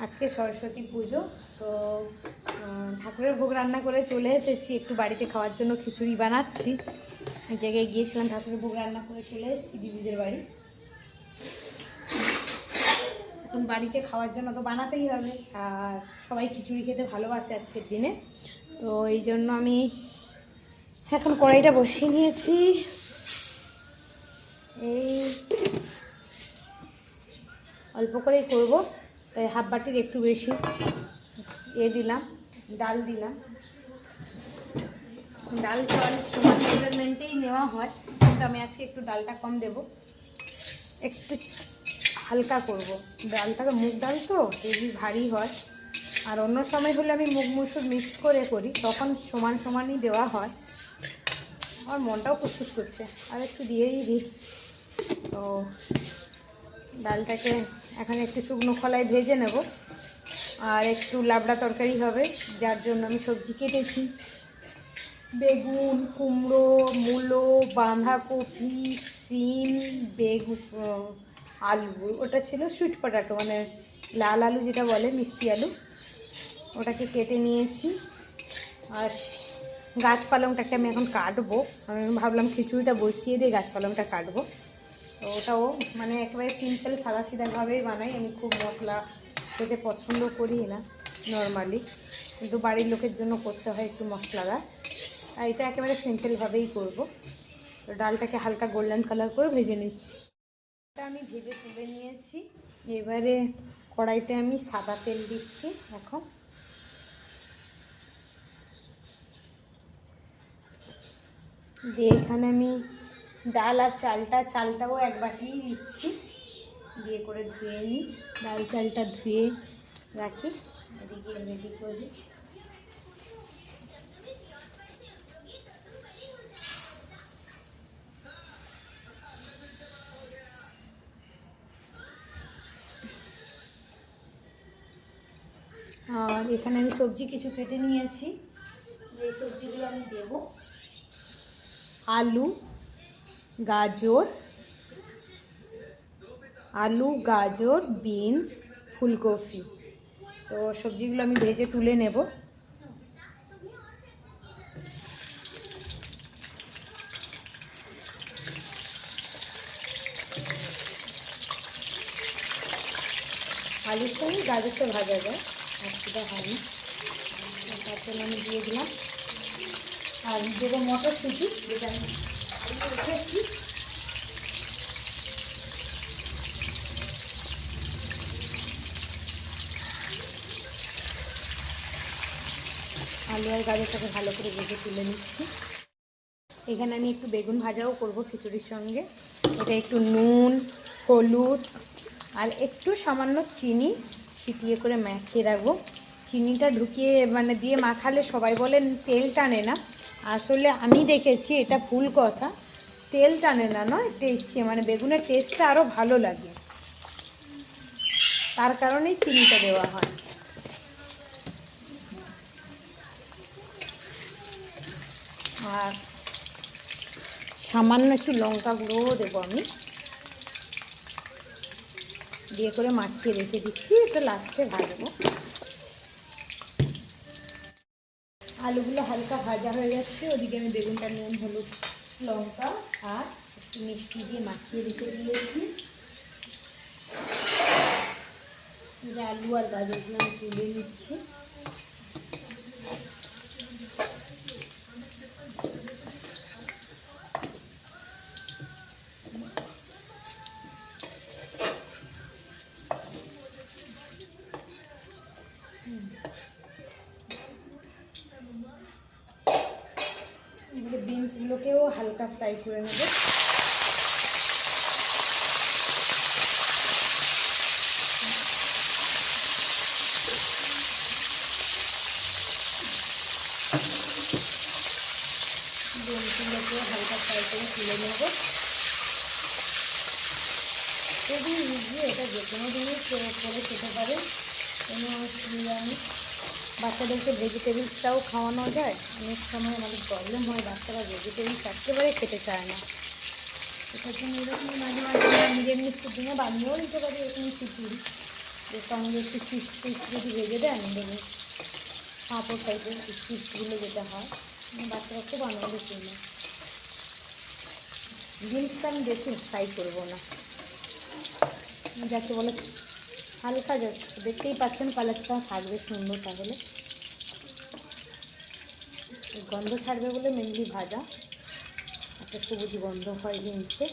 আজকে সরস্বতী পুজো তো ঠাকুরের ভোগ রান্না করে চলে এসেছি। একটু বাড়িতে খাওয়ার জন্য খিচুড়ি বানাচ্ছি। এক জায়গায় গিয়েছিলাম, ঠাকুরের ভোগ রান্না করে চলে এসেছি দিদিদের বাড়ি। এখন বাড়িতে খাওয়ার জন্য তো বানাতেই হবে, আর সবাই খিচুড়ি খেতে ভালোবাসে আজকের দিনে। তো এই জন্য আমি এখন কড়াইটা বসিয়ে নিয়েছি। এই অল্প করেই করব, তাই হাফ বাটির একটু বেশি দিলাম, ডাল দিলাম। ডাল চাল সমান মেজারমেন্টেই নেওয়া হয়, কিন্তু আমি আজকে একটু ডালটা কম দেব, একটু হালকা করব। ডালটাকে মুগ ডাল তো হেভি ভারী হয়, আর অন্য সময় হলে আমি মুগ মুসুর মিক্স করে করি, তখন সমান সমানই দেওয়া হয়। আমার মনটাও খুশখুশ করছে, আর একটু দিয়েই দিই। তো ডালটাকে এখন একটু শুকনো খোলায় ভেজে নেব, আর একটু লাবড়া তরকারি হবে, যার জন্য আমি সবজি কেটেছি। বেগুন, কুমড়ো, মূলো, বাঁধাকপি, সিম, বেগুন, আলু, ওটা ছিল সুইট পটাটো, মানে লাল আলু যেটা বলে, মিষ্টি আলু, ওটাকে কেটে নিয়েছি। আর গাছ পালংটাকে আমি এখন কাটবো। আমি ভাবলাম খিচুড়িটা বসিয়ে দিয়ে গাছ পালংটা কাটবো। তো ওটাও মানে একেবারে সিম্পল সাদা সিধাভাবেই বানাই। আমি খুব মশলা খেতে পছন্দ করি না নর্মালি, কিন্তু বাড়ির লোকের জন্য করতে হয় একটু মশলাদার, আর এটা একেবারে সিম্পলভাবেই করব। তো ডালটাকে হালকা গোল্ডেন কালার করে ভেজে নিচ্ছি। এটা আমি ভেজে তুলে নিয়েছি। এবারে কড়াইতে আমি সাদা তেল দিচ্ছি এখন। দিয়ে এখানে আমি ডাল আর চালটাও এক বাটি দিচ্ছি, দিয়ে করে ধুয়ে নিই। ডাল চালটা ধুয়ে রাখি, এদিকে রেডি করি। আর এখানে আমি সবজি কিছু কেটে নিয়েছি, এই সবজিগুলো আমি দেব। আলু, গাজর, বিনস, ফুলকপি। তো সবজিগুলো আমি ভেজে তুলে নেব। আলুর সঙ্গে গাজরটা ভাজা যায়, অসুবিধা হয়নি। তার জন্য আমি দিয়ে দিলাম। আর দেবো মটরশুঁটি, যেটা আমি রেখেছি। আলু আর গাজরটাকে ভালো করে ভেজে তুলে নিচ্ছি। এখানে আমি একটু বেগুন ভাজাও করব খিচুড়ির সঙ্গে। এটা একটু নুন, হলুদ আর একটু সামান্য চিনি ছিটিয়ে করে মাখিয়ে রাখবো। চিনিটা ঢুকিয়ে মানে দিয়ে মাখালে সবাই বলেন তেল টানে না, আসলে আমি দেখেছি এটা ভুল কথা। তেল টানে না নয়, মানে বেগুনের টেস্টটা আরও ভালো লাগে, তার কারণেই চিনিটা দেওয়া হয়। আর সামান্য একটু লঙ্কা গুঁড়োও দেবো আমি, দিয়ে করে মাখিয়ে রেখে দিচ্ছি। এটা লাস্টে ভাজবো। আলুগুলো হালকা ভাজা হয়ে যাচ্ছে, ওদিকে আমি বেগুনটা নুন, হলুদ, লঙ্কা আর একটু মিষ্টি দিয়ে মাখিয়ে রেখে দিয়েছি। আলু আর গাজরগুলো আমি তুলে নিচ্ছি। এবারে বিনসগুলোকেও হালকা ফ্রাই করে নেব। বিনসগুলোকেও হালকা ফ্রাই করে তুলে নেব। খুবই ইজি, এটা যে কোনো জিনিস করে খেতে পারে, কোনো অসুবিধা নেই। বাচ্চাদেরকে ভেজিটেবলসটাও খাওয়ানো যায়। অনেক সময় আমাদের প্রবলেম হয়, বাচ্চারা ভেজিটেবলস একেবারে খেতে চায় না। সেটার জন্য এরকম মাঝে মাঝে নিজের মিষ্টির দিনে বানিয়েও নিতে পারি এরকম খিচুড়ি। এর সঙ্গে একটু চিপস যদি ভেজে দেন দেখুন পাঁপড় টাইপের চিপসগুলো যেটা হয় বাচ্চারা খুব আনন্দ কিনে। জিনিসটা আমি বেশি ফ্রাই করবো না, যাকে বলে হালকা জাস্ট, দেখতেই পাচ্ছেন কালারটা থাকবে সুন্দর। তাহলে গন্ধ ছাড়বে বলে মেনলি ভাজা, একটা সবুজ গন্ধ হয় জিনিসে।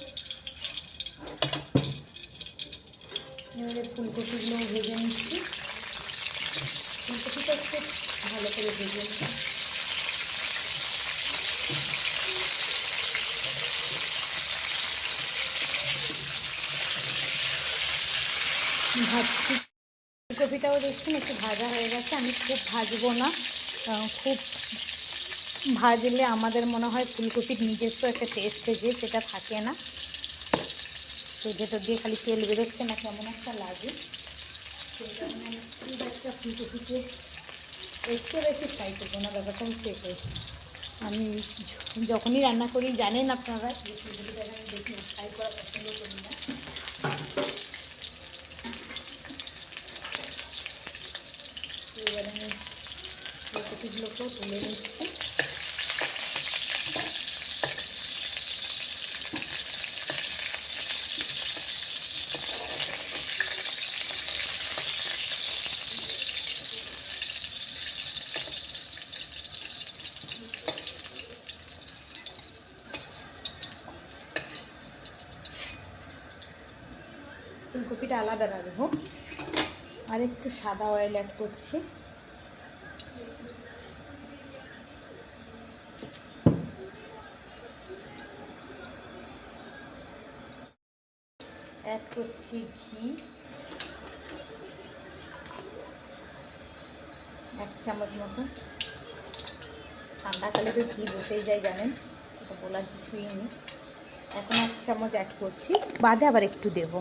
এবারে ফুলকপিগুলো ভেজে নিচ্ছি, ফুলকপিটা একটু ভালো করে ভেজে নিচ্ছি। ভাজছি, ফুলকপিটাও দেখছেন একটু ভাজা হয়ে গেছে। আমি খুব ভাজবো না, খুব ভাজলে আমাদের মনে হয় ফুলকপির নিজস্ব একটা টেস্ট যে সেটা থাকে না, তো ভেতর দিয়ে খালি তেল বেরোচ্ছে না, কেমন একটা লাগে। সেই কারণে আমি খুব একটা ফুলকপিকে একটু বেশি ফ্রাই করবো না, ব্যাপারটা হচ্ছে এটাই। আমি যখনই রান্না করি জানেন আপনারা যে ফুলকপিটা আমি বেশি ফ্রাই করা পছন্দ করি না। এবার আমি ফুলকপিগুলোকেও তুলে নিচ্ছি। ফুলকপিটা আলাদা রাখবো, আর একটু সাদা অয়েল অ্যাড করছি। অ্যাড করছি ঘি 1 চামচ মতো। ঠান্ডাকালে তো ঘি বসেই যায় জানেন, সেটা বলার কিছুই নেই। এখন 1 চামচ অ্যাড করছি, বাদে আবার একটু দেবো।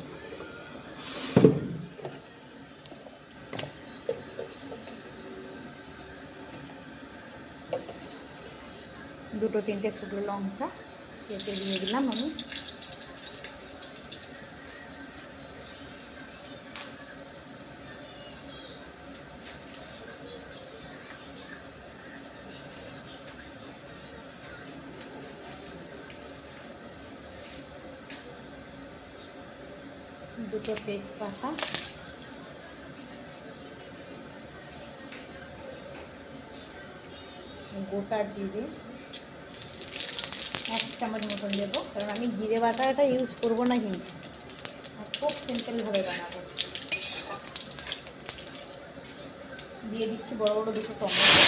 দুটো তিনটে শুকনো লঙ্কা কেটে দিয়ে দিলাম আমি। দুটো তেজপাতা, গোটা জিরে 1 চামচ মতন দেবো, কারণ আমি জিরে বাটাটা ইউজ করবো না কিন্তু, খুব সিম্পলভাবে বানাবো। দিয়ে দিচ্ছি বড় বড় দুটো টমেটো।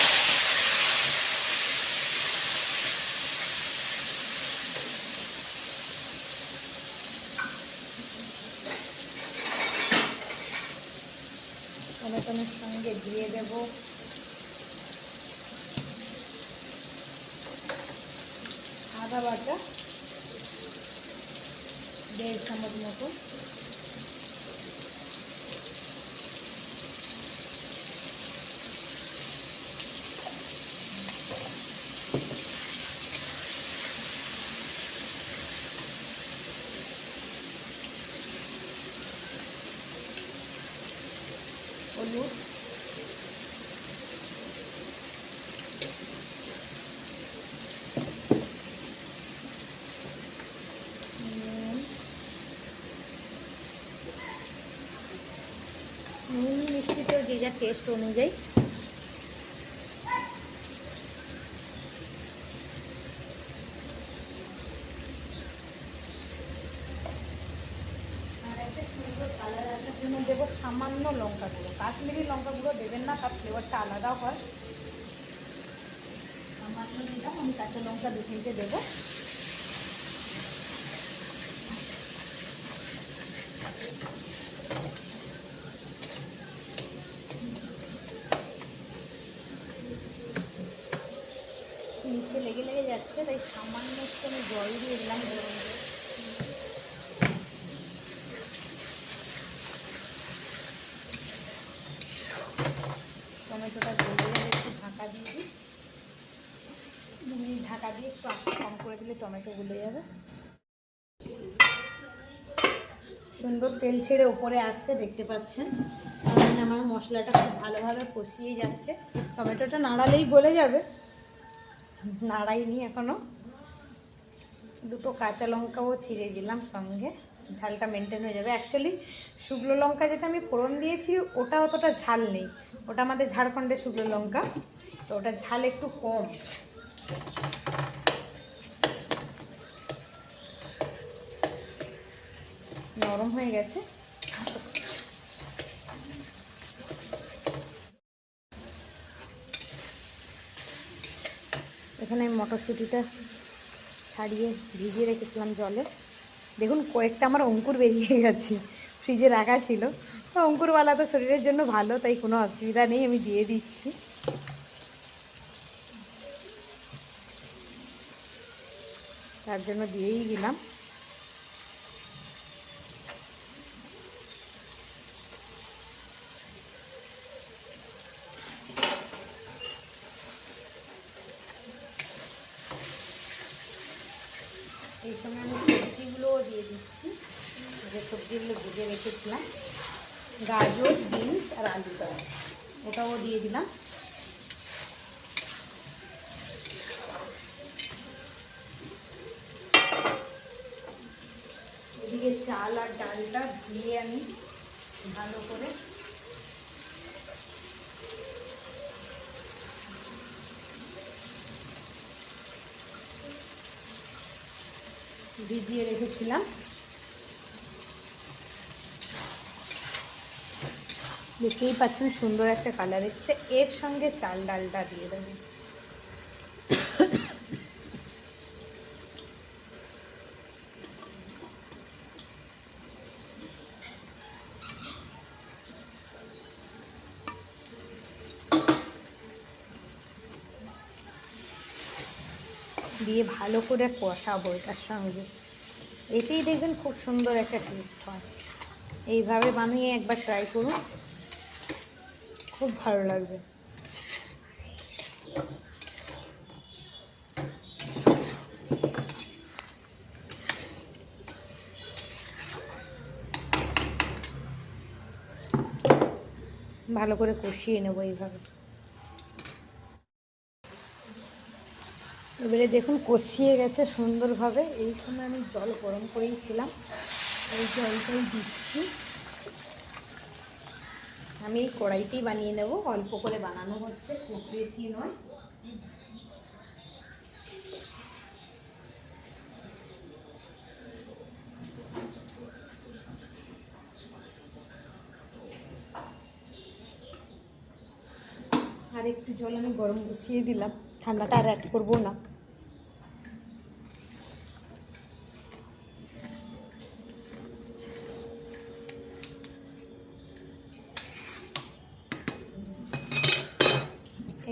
টমেটোর সঙ্গে দিয়ে দেব আদা বাটা 1.5 চামচ মতো, হলুদ, নুন মিষ্টিতেও যে যা টেস্ট অনুযায়ী। আর একটা সুন্দর কালার আসার জন্য দেবো সামান্য লঙ্কা গুঁড়ো। কাশ্মীরি লঙ্কা গুঁড়ো দেবেন না, তার ফ্লেভারটা আলাদা হয়। সামান্য দিলাম, আমি কাঁচা লঙ্কা 2-3টে দেবো। নিচে লেগে লেগে যাচ্ছে, তাই সামান্য একটু আমি জল দিয়ে দিলাম গরম জল। টমেটোটা গলে গেলে একটু ঢাকা দিয়ে দিই, 2 মিনিট ঢাকা দিয়ে একটু আঁচ কম করে দিলে টমেটো গলে যাবে। সুন্দর তেল ছেড়ে ওপরে আসছে, দেখতে পাচ্ছেন। আমার মশলাটা খুব ভালোভাবে কষিয়ে যাচ্ছে। টমেটোটা নাড়ালেই গলে যাবে, নাড়াইনি এখনও। দুটো কাঁচা লঙ্কাও ছিঁড়ে দিলাম সঙ্গে, ঝালটা মেনটেন হয়ে যাবে। অ্যাকচুয়ালি শুকনো লঙ্কা যেটা আমি ফোড়ন দিয়েছি ওটা অতটা ঝাল নেই, ওটা আমাদের ঝাড়খণ্ডের শুকনো লঙ্কা, তো ওটা ঝাল একটু কম। নরম হয়ে গেছে। এখানে আমি মটরশুঁটিটা ছাড়িয়ে ভিজিয়ে রেখেছিলাম জলে। দেখুন কয়েকটা আমার অঙ্কুর বেরিয়ে গেছে, ফ্রিজে রাখা ছিল। তো অঙ্কুরওয়ালা তো শরীরের জন্য ভালো, তাই কোনো অসুবিধা নেই, আমি দিয়ে দিচ্ছি। তার জন্য দিয়েই দিলাম। এই সময় আমি সবজিগুলোও দিয়ে দিচ্ছি, যে সবজিগুলো ভেজে রেখেছিলাম, গাজর, বিনস আর আলুটা, ওটাও দিয়ে দিলাম। এদিকে চাল আর ডালটা ধুয়ে আমি ভালো করে ভিজিয়ে রেখেছিলাম। দেখতেই পাচ্ছেন সুন্দর একটা কালার এসছে। এর সঙ্গে চাল ডালটা দিয়ে দেবো। দিয়ে ভালো করে কষাবো এটার সঙ্গে, এতেই দেখবেন খুব সুন্দর একটা টেস্ট হয়। এইভাবে বানিয়ে একবার ট্রাই করুন, খুব ভালো লাগবে। ভালো করে কষিয়ে নেবো এইভাবে। এবারে দেখুন কষিয়ে গেছে সুন্দরভাবে। এই সময় আমি জল গরম করেই ছিলাম, এই জলটাই দিচ্ছি। আমি এই কড়াইতেই বানিয়ে নেব, অল্প করে বানানো হচ্ছে, খুব বেশি নয়। আর একটু জল আমি গরম বসিয়ে দিলাম, ঠান্ডাটা আর অ্যাড করবো না।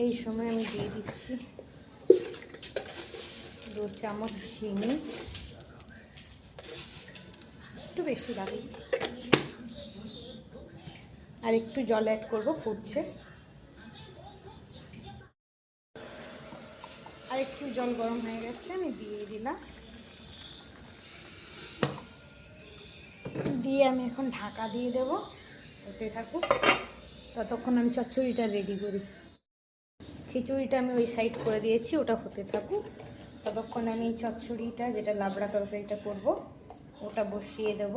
এই সময় আমি দিয়ে দিচ্ছি 2 চামচ চিনি, একটু বেশি লাগে। আর একটু জল অ্যাড করবো, ফুটছে। আর একটু জল গরম হয়ে গেছে, আমি দিয়ে দিলাম। দিয়ে আমি এখন ঢাকা দিয়ে দেবো, হতে থাকুক। ততক্ষণ আমি চচ্চড়িটা রেডি করি। খিচুড়িটা আমি ওই সাইড করে দিয়েছি, ওটা হতে থাকুক। ততক্ষণ আমি চচ্চড়িটা, যেটা লাবড়া তরকারিটা করব, ওটা বসিয়ে দেব।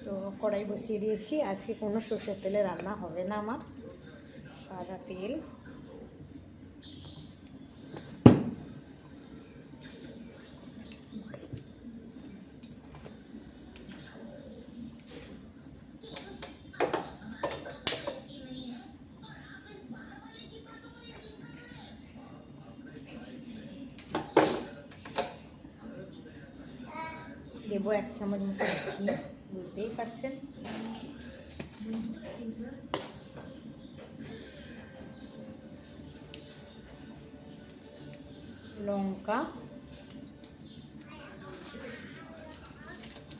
তো কড়াই বসিয়ে দিয়েছি। আজকে কোনো সর্ষের তেলে রান্না হবে না আমার, সাদা তেল। দেবো 1 চামচ মতো ঘি, বুঝতেই পারছেন। লঙ্কা,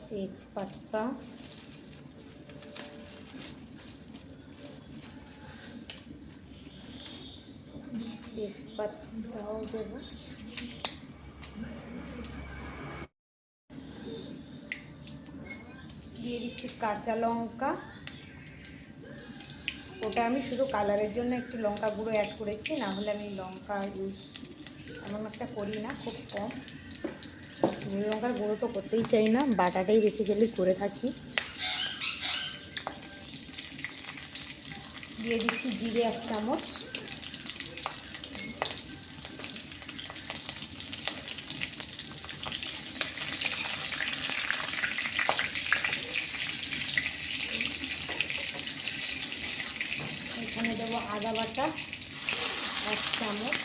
তেজপাতা, তেজপাতাও দেবো। দিয়ে দিচ্ছি কাঁচা লঙ্কা, ওটা আমি শুধু কালারের জন্য একটু লঙ্কা গুঁড়ো অ্যাড করেছি, না হলে আমি লঙ্কা ইউজ এমন একটা করি না, খুব কম। লঙ্কার গুঁড়ো তো করতেই চাই না, বাটাটাই বেসিক্যালি করে থাকি। দিয়ে দিচ্ছি জিরে 1 চামচ, এখানে দেবো আদা বাটা 1 চামচ,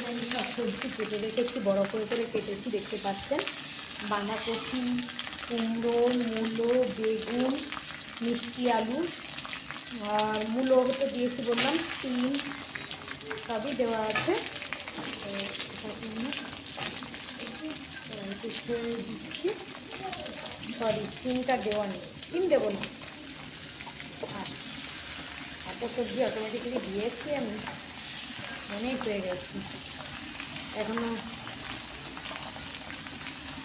আমি সব সবজি কেটে রেখেছি, বড় করে কেটেছি, দেখতে পাচ্ছেন। বাঁধাকপি, কুমড়ো, মূলো, বেগুন, মিষ্টি আলু, আর মূলো তো দিয়েছি বললাম, সিম সবই দেওয়া আছে। দিচ্ছি, সরি সিমটা দেওয়া নেই, সিম দেবো না। এত সবজি অটোমেটিক্যালি দিয়েছি আমি, মনেই পেয়ে গেছি। এখনো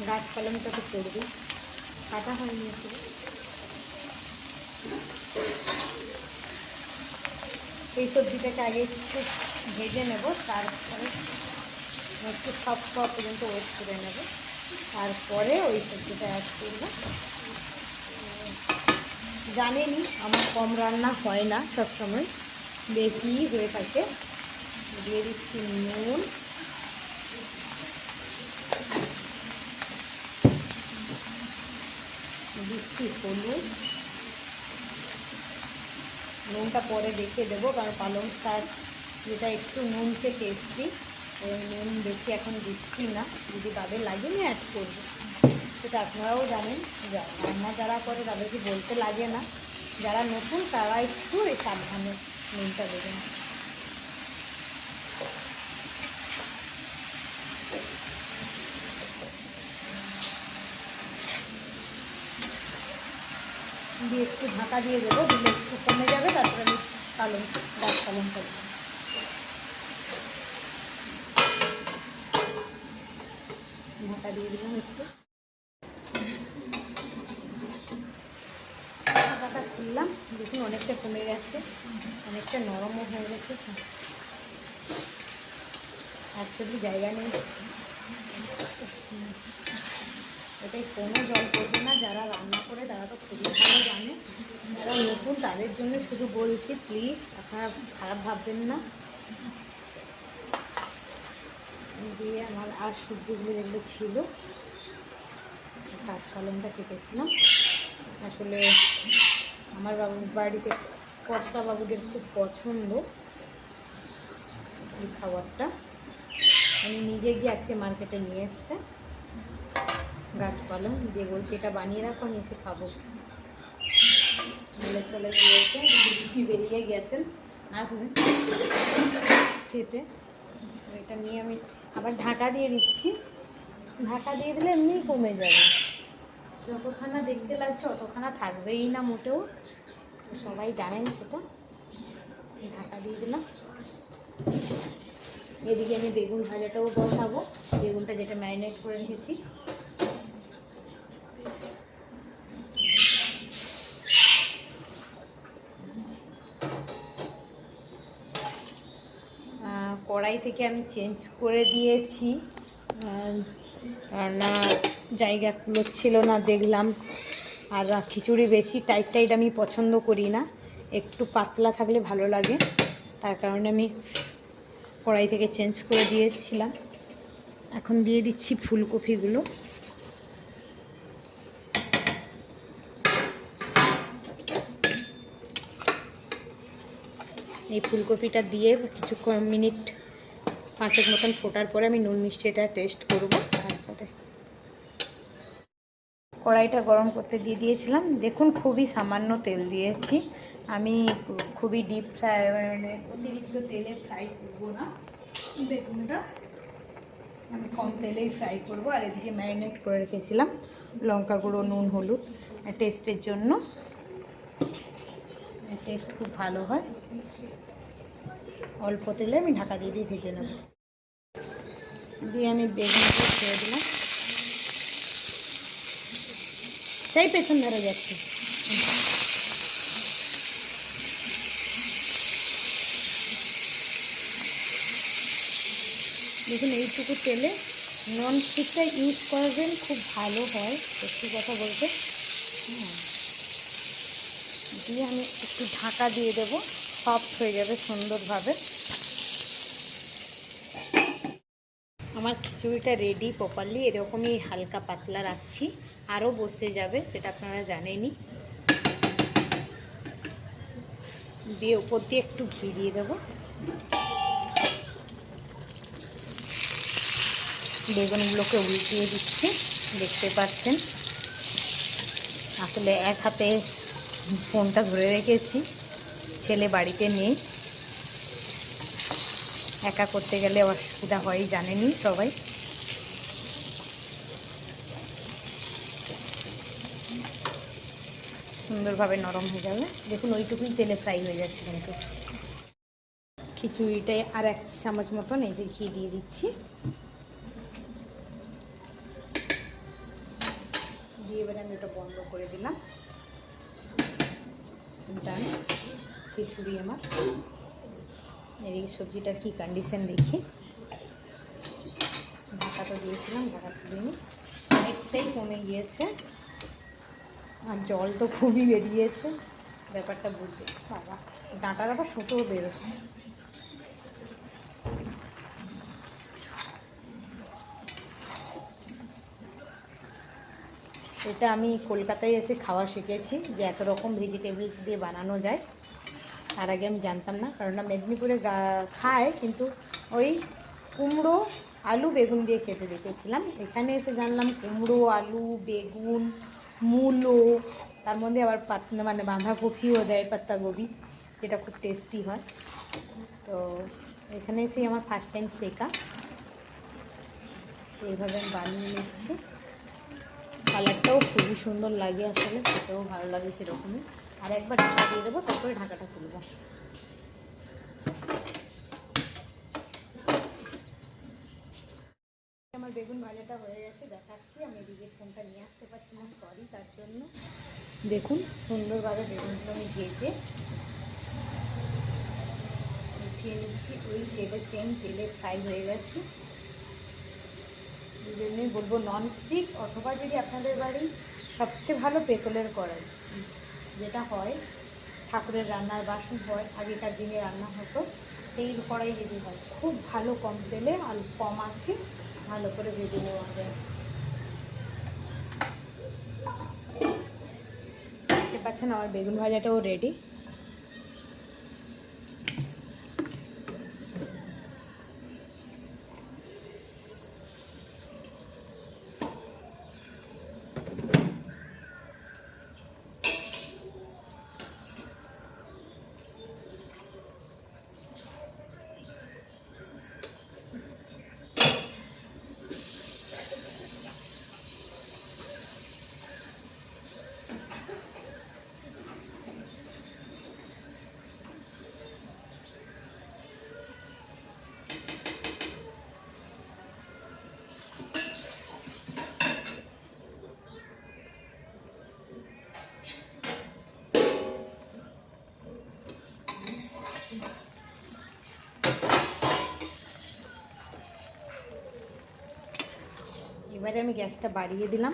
গাছ পালনটা তো করবি, কাটা হয়নি একটু। এই সবজিটাকে আগে একটু ভেজে নেব, তারপরে একটু সফট হওয়া পর্যন্ত ওয়েট করে নেব, তারপরে ওই সবজিটা অ্যাড করব। জানেনই আমার কম রান্না হয় না, সবসময় বেশিই হয়ে থাকে। দিয়ে দিচ্ছি নুন, দিচ্ছি হলুদ, নুনটা পরে দেখে দেবো, কারণ পালং শাক যেটা একটু নুনচে টেস্টি, নুন বেশি এখন দিচ্ছি না, যদি বাদে লাগে না অ্যাড করবো। সেটা আপনারাও জানেন, রান্না যারা করে তাদেরকে বলতে লাগে না, যারা নতুন তারা একটু সাবধানে নুনটা দেবেন। দিয়ে একটু ঢাকা দিয়ে দেবো, দিলে একটু কমে যাবে, তারপরে আমি গাছ পালন করবো। ঢাকা দিয়ে দিলাম একটু, ঢাকাটা খুললাম, দেখুন অনেকটা কমে গেছে, অনেকটা নরমও হয়ে গেছে, অ্যাকচুয়ালি জায়গা নেই, এটাই কোনো জল করবে না। যারা রান্না করে তারা তো খুবই ভালো জানে, যারা নতুন তাদের জন্য শুধু বলছি, প্লিজ আপনারা খারাপ ভাববেন না। দিয়ে আমার আর সবজিগুলো যেগুলো ছিল, কাঁচকলমটা কেটেছিলাম, আসলে আমার বাড়িতে কর্তা বাবুদের খুব পছন্দ এই খাবারটা, আমি নিজে গিয়ে আজকে মার্কেটে নিয়ে এসছে গাছ পালং, দিয়ে বলছি এটা বানিয়ে রাখো, আমি এসে খাবো। বলে চলে গিয়েছে, বৃষ্টি বেরিয়ে গেছেন, আসবেন খেতে। এটা নিয়ে আমি আবার ঢাকা দিয়ে দিচ্ছি, ঢাকা দিয়ে দিলে এমনিই কমে যাবে, যতখানা দেখতে লাগছে অতখানা থাকবেই না মোটেও, সবাই জানেন সেটা। ঢাকা দিয়ে দিলাম। এদিকে আমি বেগুন ভাজাটাও বসাবো, বেগুনটা যেটা ম্যারিনেট করে রেখেছি। কড়াই থেকে আমি চেঞ্জ করে দিয়েছি, কারণ জায়গাগুলো ছিল না দেখলাম, আর খিচুড়ি বেশি টাইট টাইট আমি পছন্দ করি না, একটু পাতলা থাকলে ভালো লাগে, তার কারণে আমি কড়াই থেকে চেঞ্জ করে দিয়েছিলাম। এখন দিয়ে দিচ্ছি ফুলকপিগুলো, এই ফুলকপিটা দিয়ে কিছু মিনিট 5 মতন ফোটার পরে আমি নুন মিষ্টি এটা টেস্ট করব। তারপরে কড়াইটা গরম করতে দিয়ে দিয়েছিলাম, দেখুন খুবই সামান্য তেল দিয়েছি, আমি খুবই ডিপ ফ্রাই মানে অতিরিক্ত তেলে ফ্রাই করবো না বেগুনটা। আমি কম তেলেই ফ্রাই করব। আর এদিকে ম্যারিনেট করে রেখেছিলাম লঙ্কা গুঁড়ো, নুন, হলুদ টেস্টের জন্য। টেস্ট খুব ভালো হয়। অল্প তেলে আমি ঢাকা দিয়ে দিয়ে ভেজে নেব। দিয়ে আমি বেগুনটা ছেড়ে দিলাম। সেই পেছন ধরে যাচ্ছে। দেখুন এইটুকু তেলে ননস্টিকটা ইউজ করবেন, খুব ভালো হয় সত্যি কথা বলতে। দিয়ে আমি একটু ঢাকা দিয়ে দেব, সফট হয়ে যাবে সুন্দরভাবে। আমার খিচুড়িটা রেডি প্রপারলি, এরকমই হালকা পাতলা রাখছি, আরও বসে যাবে সেটা আপনারা জানেনই। দিয়ে উপর দিয়ে একটু ঘি দিয়ে দেবো। বেগুনগুলোকে উল্টিয়ে দিচ্ছি, দেখতে পাচ্ছেন। আসলে এক হাতে ফোনটা ধরে রেখেছি, ছেলে বাড়িতে নেই, একা করতে গেলে অসুবিধা হয় জানেনই সবাই। সুন্দরভাবে নরম হয়ে যাবে। দেখুন ওইটুকুই তেলে ফ্রাই হয়ে যাচ্ছে। কিন্তু খিচুড়িটায় আর 1 চামচ মতন এই যে ঘি দিয়ে দিচ্ছি। দিয়ে এবারে আমি ওটা বন্ধ করে দিলাম। ডান খিচুড়ি আমার। এদিকে সবজিটার কি কন্ডিশন দেখি। ঢাকা তো দিয়েছিলাম, ঢাকা তুলিনি, অনেকটাই কমে গিয়েছে। আর জল তো খুবই বেরিয়েছে, ব্যাপারটা বুঝবে। বাবা, ডাঁটার আবার সুতোও বেরোচ্ছে। এটা আমি কলকাতায় এসে খাওয়া শিখেছি যে এত রকম ভেজিটেবলস দিয়ে বানানো যায়। আর আগে আমি জানতাম না, কারণ মেদিনীপুরে খায়, কিন্তু ওই কুমড়ো, আলু, বেগুন দিয়ে খেতে দেখেছিলাম। এখানে এসে জানলাম কুমড়ো, আলু, বেগুন, মূলো, তার মধ্যে আবার মানে বাঁধাকপিও দেয়, পাত্তাকপি, যেটা খুব টেস্টি হয়। তো এখানে এসেই আমার ফার্স্ট টাইম শেখা। এইভাবে আমি বানিয়ে নিচ্ছি। কালারটাও খুবই সুন্দর লাগে, আসলে খেতেও ভালো লাগে সেরকমই। আর একবার ঢাকা দিয়ে দেবো, তারপরে ঢাকাটা খুলব। আমার বেগুন ভাজাটা হয়ে গেছে, দেখাচ্ছি। আমি এদিকে ফোনটা নিয়ে আসতে পারছি না, সরি তার জন্য। দেখুন সুন্দরভাবে বেগুনগুলো আমি ভেজে উঠিয়ে নিচ্ছি। ওই তেলে, সেম তেলে ফ্রাই হয়ে গেছে। এই জন্যই বলবো ননস্টিক, অথবা যদি আপনাদের বাড়ি সবচেয়ে ভালো পেতলের কড়াই, যেটা হয় ঠাকুরের রান্নার বাসন হয়, আগেকার দিনে রান্না হতো, সেই কড়াই যদি হয়, খুব ভালো, কম তেলে আর কম আছে, ভালো করে ভেজে নেওয়া যায়। দেখতে পাচ্ছেন আমার বেগুন ভাজাটাও রেডি। এবারে আমি গ্যাসটা বাড়িয়ে দিলাম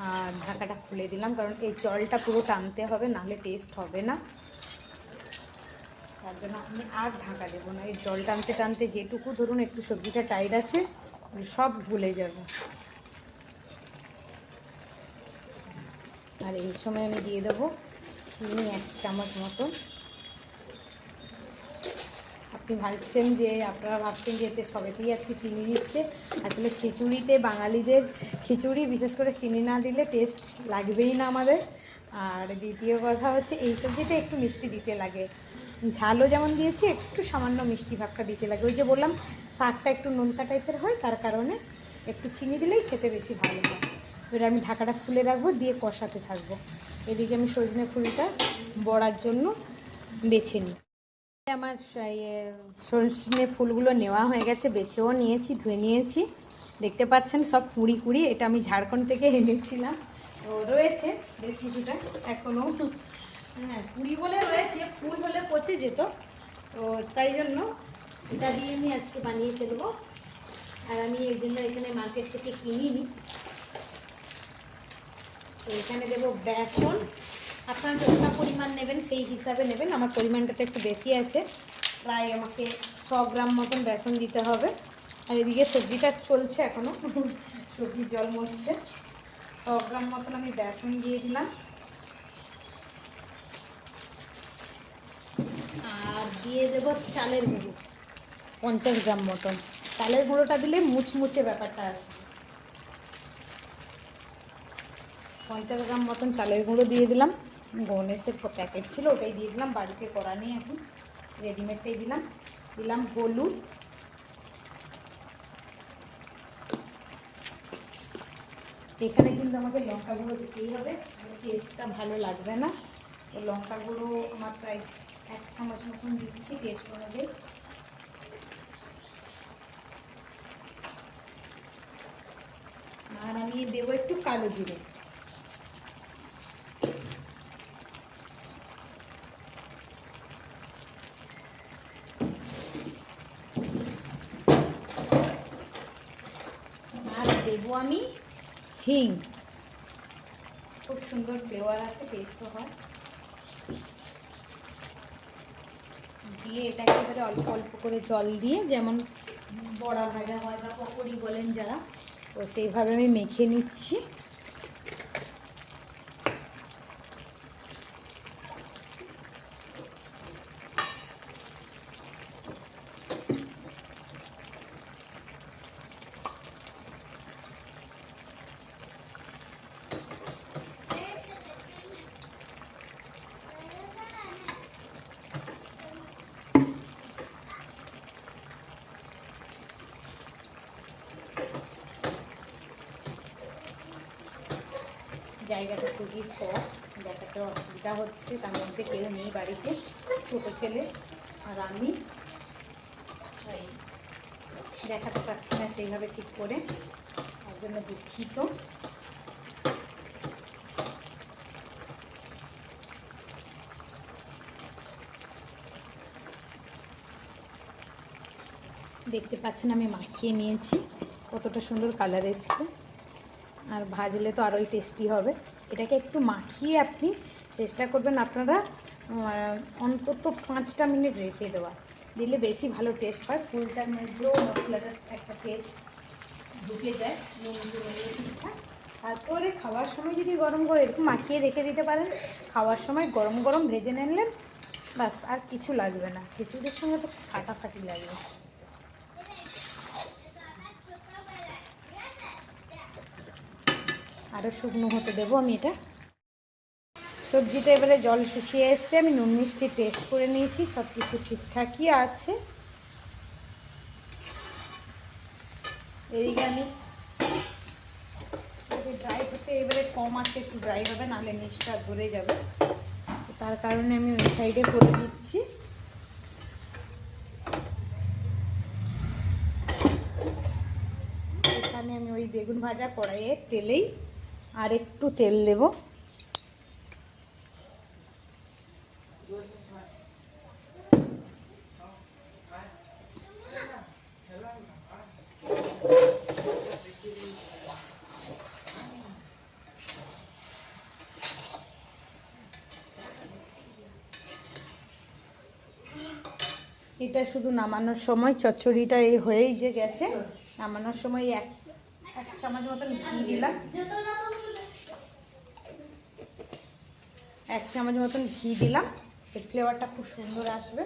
আর ঢাকাটা খুলে দিলাম, কারণ এই জলটা পুরো টানতে হবে, নাহলে টেস্ট হবে না। তার জন্য আমি আর ঢাকা দেবো না। এই জল টানতে টানতে যেটুকু ধরুন একটু সবজিটা টাইট আছে, সব ভুলে যাবে। আর এই সময় আমি দিয়ে দেবো চিনি 1 চামচ মতন। আপনারা ভাবছেন যে এতে সবেতেই আজকে চিনি দিচ্ছে। আসলে খিচুড়িতে, বাঙালিদের খিচুড়ি বিশেষ করে চিনি না দিলে টেস্ট লাগবেই না আমাদের। আর দ্বিতীয় কথা হচ্ছে এই সবজিটা একটু মিষ্টি দিতে লাগে। ঝালও যেমন দিয়েছি, একটু সামান্য মিষ্টি ভাবটা দিতে লাগে। ওই যে বললাম শাকটা একটু নোনতা টাইপের হয়, তার কারণে একটু চিনি দিলেই খেতে বেশি ভালো হয়। এবার আমি ঢাকাটা খুলে রাখবো, দিয়ে কষাতে থাকবো। এদিকে আমি সজনে ফুলটা বড়ার জন্য বেছে নিই। আমার সজনে ফুলগুলো নেওয়া হয়ে গেছে, বেছেও নিয়েছি, ধুয়ে নিয়েছি। দেখতে পাচ্ছেন সব কুড়ি কুড়ি, এটা আমি ঝাড়খণ্ড থেকে এনেছিলাম। তো রয়েছে বেশ কিছুটা এখনও, হ্যাঁ কুড়ি বলে রয়েছে, ফুল হলে পচে যেত। তো তাই জন্য এটা দিয়ে আমি আজকে বানিয়ে ফেলবো। আর আমি এই জন্য এখানে মার্কেট থেকে কিনিনি। তো এখানে দেবো বেসন, আপনারা যতটা পরিমাণ নেবেন সেই হিসাবে নেবেন। আমার পরিমাণটা তো একটু বেশি আছে, প্রায় আমাকে 100 গ্রাম মতন বেসন দিতে হবে। আর এদিকে সবজিটা চলছে এখনও, সবজির জল মরছে। 100 গ্রাম মতন আমি বেসন দিয়ে দিলাম। আর দিয়ে দেবো চালের গুঁড়ো 50 গ্রাম মতন। চালের গুঁড়োটা দিলে মুচমুচে ব্যাপারটা আসে। 50 গ্রাম মতন চালের গুঁড়ো দিয়ে দিলাম। গণেশের প্যাকেট ছিল, ওটাই দিয়ে দিলাম, বাড়িতে করা নেই এখন, রেডিমেডটাই দিলাম। দিলাম হলুদ, এখানে কিন্তু আমাকে লঙ্কা গুঁড়ো দিতেই হবে, টেস্টটা ভালো লাগবে না। তো লঙ্কা গুঁড়ো আমার প্রায় 1 চামচ মতন দিচ্ছি টেস্ট অনুযায়ী। আর আমি দেবো একটু কালো জিরে। আর দেবো আমি হিং, খুব সুন্দর ফ্লেভার আছে, টেস্টও হয়। দিয়ে এটাকে এবারে অল্প অল্প করে জল দিয়ে, যেমন বড়া ভাজা হয় বা পকোড়ি বলেন যারা, তো সেইভাবে আমি মেখে নিচ্ছি। জায়গাটা খুবই শখ, দেখাতে অসুবিধা হচ্ছে, তার মধ্যে কেউ নেই বাড়িতে, ছোটো ছেলে আর আমি, তাই দেখাতে পাচ্ছি না সেইভাবে ঠিক করে, তার জন্য দুঃখিত। দেখতে পাচ্ছেন আমি মাখিয়ে নিয়েছি, কতটা সুন্দর কালার এসছে। আর ভাজলে তো আরোই টেস্টি হবে। এটাকে একটু মাখিয়ে আপনি চেষ্টা করবেন আপনারা অন্তত 5টা মিনিট রেখে দেওয়া, দিলে বেশি ভালো টেস্ট হয়। ফুলটার মধ্যেও মশলাটার একটা টেস্ট ঢুকে যায়, ঠিকঠাক। তারপরে খাওয়ার সময় যদি গরম করে এরকম মাখিয়ে রেখে দিতে পারেন, খাওয়ার সময় গরম গরম ভেজে নিলেন, বাস আর কিছু লাগবে না। খিচুড়ির সঙ্গে তো ফাটাফাটি লাগবে। আরও শুকনো হতে দেবো আমি এটা। সবজিটা এবারে জল শুকিয়ে এসছে, আমি নুন মিষ্টি টেস্ট করে নিয়েছি, সব কিছু ঠিকঠাকই আছে। এদিকে আমি ড্রাই হতে এবারে কম আছে, একটু ড্রাই হবে, নাহলে নিচটা ধরে যাবে, তার কারণে আমি ওই সাইডে করে দিচ্ছি। এখানে আমি ওই বেগুন ভাজা কড়াইয়ে তেলেই আর একটু তেল দেব। এটা শুধু নামানোর সময় চচ্চড়িটা এই হয়েই যে গেছে, নামানোর সময় এক চামচ মতন ঘি দিলাম, 1 চামচ মতন ঘি দিলাম, এর ফ্লেভারটা খুব সুন্দর আসবে।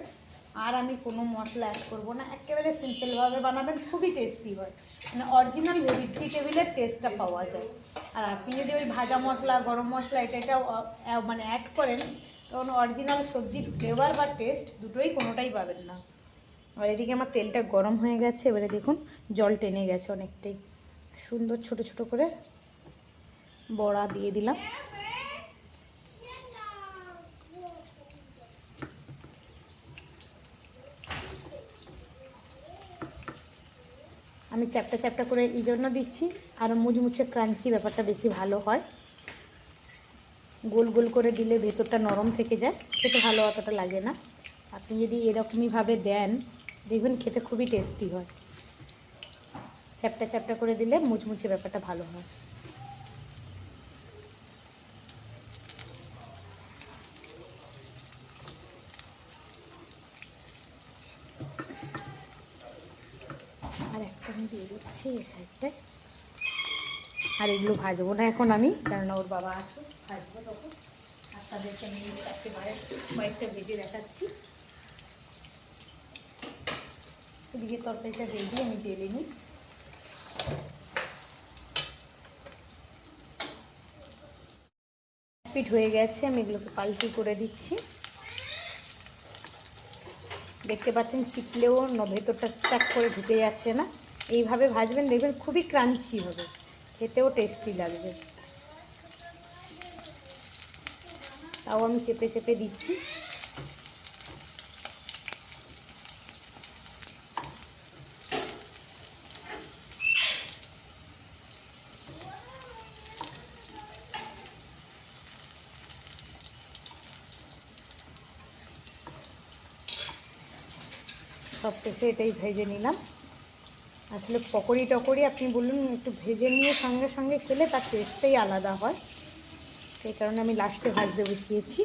আর আমি কোনো মশলা অ্যাড করবো না, একেবারে সিম্পলভাবে বানাবেন, খুবই টেস্টি হয়, মানে অরিজিনাল ভেজিটেবিলের টেস্টটা পাওয়া যায়। আর আপনি যদি ওই ভাজা মশলা, গরম মশলা এটা মানে অ্যাড করেন, তখন অরিজিনাল সবজির ফ্লেভার বা টেস্ট দুটোই কোনোটাই পাবেন না। আর এদিকে আমার তেলটা গরম হয়ে গেছে, এবারে দেখুন জল টেনে গেছে অনেকটাই। সুন্দর ছোট ছোট করে বড়া দিয়ে দিলাম। আমি চ্যাপটা চ্যাপটা করে এই জন্য দিচ্ছি, আরও মুচমুচে ক্রাঞ্চি ব্যাপারটা বেশি ভালো হয়। গোল গোল করে দিলে ভেতরটা নরম থেকে যায়, খেতে ভালো অতটা লাগে না। আপনি যদি এরকমইভাবে দেন দেখবেন খেতে খুবই টেস্টি হয়। চ্যাপটা চ্যাপটা করে দিলে মুচমুচে ব্যাপারটা ভালো হয়। আর একটা আমি দিয়ে দিচ্ছি এই সাইডটায়। আর এগুলো ভাজবো না এখন আমি, কেননা ওর বাবা আসুক ভাজবো তখন। আর তাদেরকে আমি চারটে কয়েকটা ভেজে দেখাচ্ছি। এদিকে তরকারিটা রেডি, আমি ঢেলে নিই। পিঠ হয়ে গেছে, আমি এগুলোকে পাল্টি করে দিচ্ছি। দেখতে পাচ্ছেন চিপলেও ভেতরটা চাক করে ঢুকে যাচ্ছে না। এইভাবে ভাজবেন দেখবেন খুবই ক্রাঞ্চি হবে, খেতেও টেস্টি লাগবে। তাও আমি চেপে চেপে দিচ্ছি। সবশেষে এটাই ভেজে নিলাম। আসলে পকোড়ি টকোড়ি আপনি বলুন একটু ভেজে নিয়ে সঙ্গে সঙ্গে খেলে তার টেস্টটাই আলাদা হয়, সেই কারণে আমি লাস্টে ভাজতে বসিয়েছি।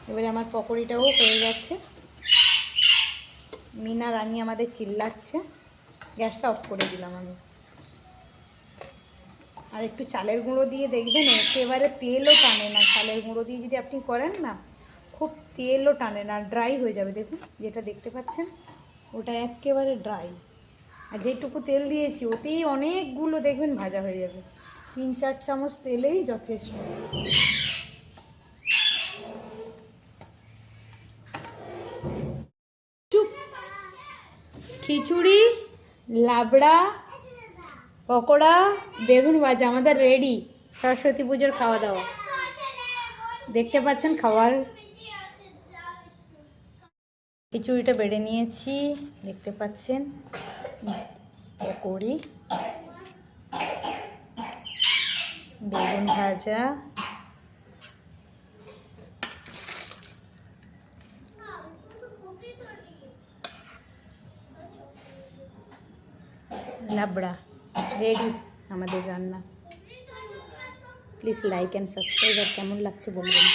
এবারে আমার পকোড়িটাও হয়ে গেছে। মিনা রানী আমাদের চিল্লাচ্ছে, গ্যাসটা অফ করে দিলাম আমি। আর একটু চালের গুঁড়ো দিয়ে দেখবেন একেবারে তেলও টানে না। চালের গুঁড়ো দিয়ে যদি আপনি করেন না, খুব তেলও টানে না, ড্রাই হয়ে যাবে। দেখুন যেটা দেখতে পাচ্ছেন ওটা একেবারে ড্রাই। আর যেটুকু তেল দিয়েছি ওতেই অনেকগুলো দেখবেন ভাজা হয়ে যাবে। 3-4 চামচ তেলেই যথেষ্ট। চুপ। খিচুড়ি, লাবড়া, পকোড়া, বেগুন ভাজা আমাদের রেডি সরস্বতী পুজোর খাওয়া দাওয়া। দেখতে পাচ্ছেন খাবার। খিচুড়িটা বেড়ে নিয়েছি, দেখতে পাচ্ছেন। পকোড়ি, বেগুন ভাজা, লাবড়া, রেডি আমাদের রান্না। Please like and subscribe. আর কেমন লাগছে বলবেন।